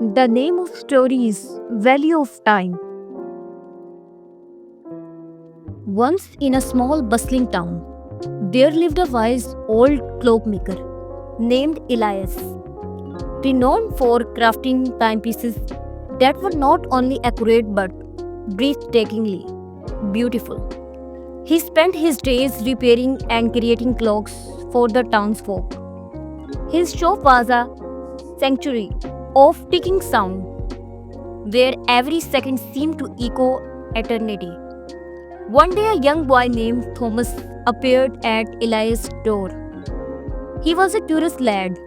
The name of story is Value of Time. Once in a small bustling town, there lived a wise old clockmaker named Elias, renowned for crafting timepieces that were not only accurate but breathtakingly beautiful. He spent his days repairing and creating clocks for the townsfolk. His shop was a sanctuary of ticking sound where every second seemed to echo eternity. One day, a young boy named Thomas appeared at Elias' door. He was a curious lad,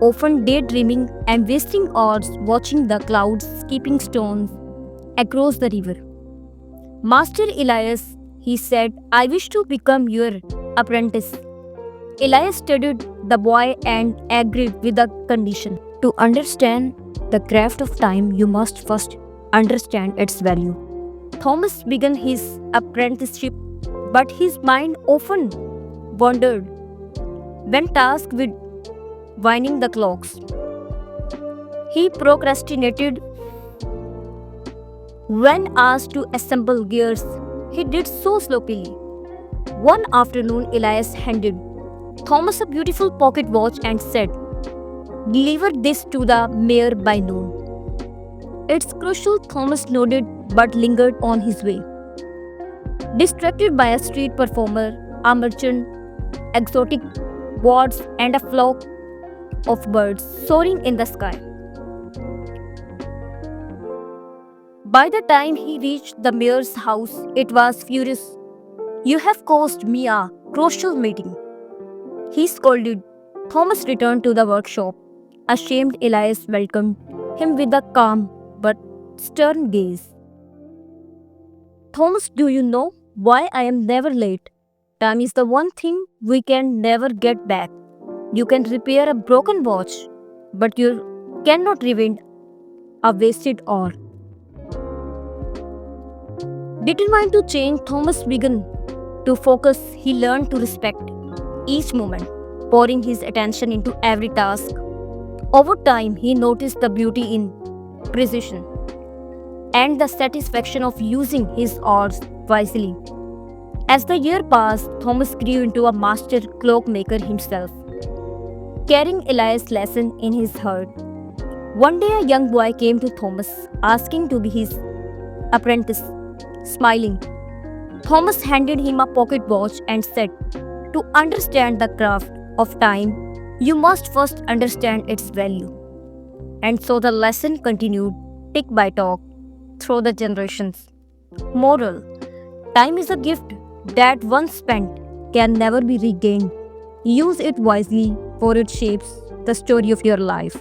often daydreaming and wasting hours watching the clouds skipping stones across the river. Master Elias, he said, I wish to become your apprentice. Elias studied the boy and agreed with the condition. To understand the craft of time, you must first understand its value. Thomas began his apprenticeship, but his mind often wandered when tasked with winding the clocks. He procrastinated when asked to assemble gears. He did so sloppily. One afternoon, Elias handed Thomas a beautiful pocket watch and said, deliver this to the mayor by noon. It's crucial, Thomas nodded but lingered on his way. Distracted by a street performer, a merchant, exotic birds, and a flock of birds soaring in the sky. By the time he reached the mayor's house, it was furious. You have caused me a crucial meeting, he scolded. Thomas returned to the workshop. Ashamed, Elias welcomed him with a calm but stern gaze. Thomas, do you know why I am never late? Time is the one thing we can never get back. You can repair a broken watch, but you cannot rewind a wasted hour. Determined to change, Thomas began to focus. He learned to respect each moment, pouring his attention into every task. Over time, he noticed the beauty in precision and the satisfaction of using his hours wisely. As the year passed, Thomas grew into a master clockmaker himself, carrying Elias' lesson in his heart. One day, a young boy came to Thomas, asking to be his apprentice. Smiling, Thomas handed him a pocket watch and said, to understand the craft of time, you must first understand its value. And so the lesson continued, tick by talk, through the generations. Moral: time is a gift that once spent can never be regained. Use it wisely, for it shapes the story of your life.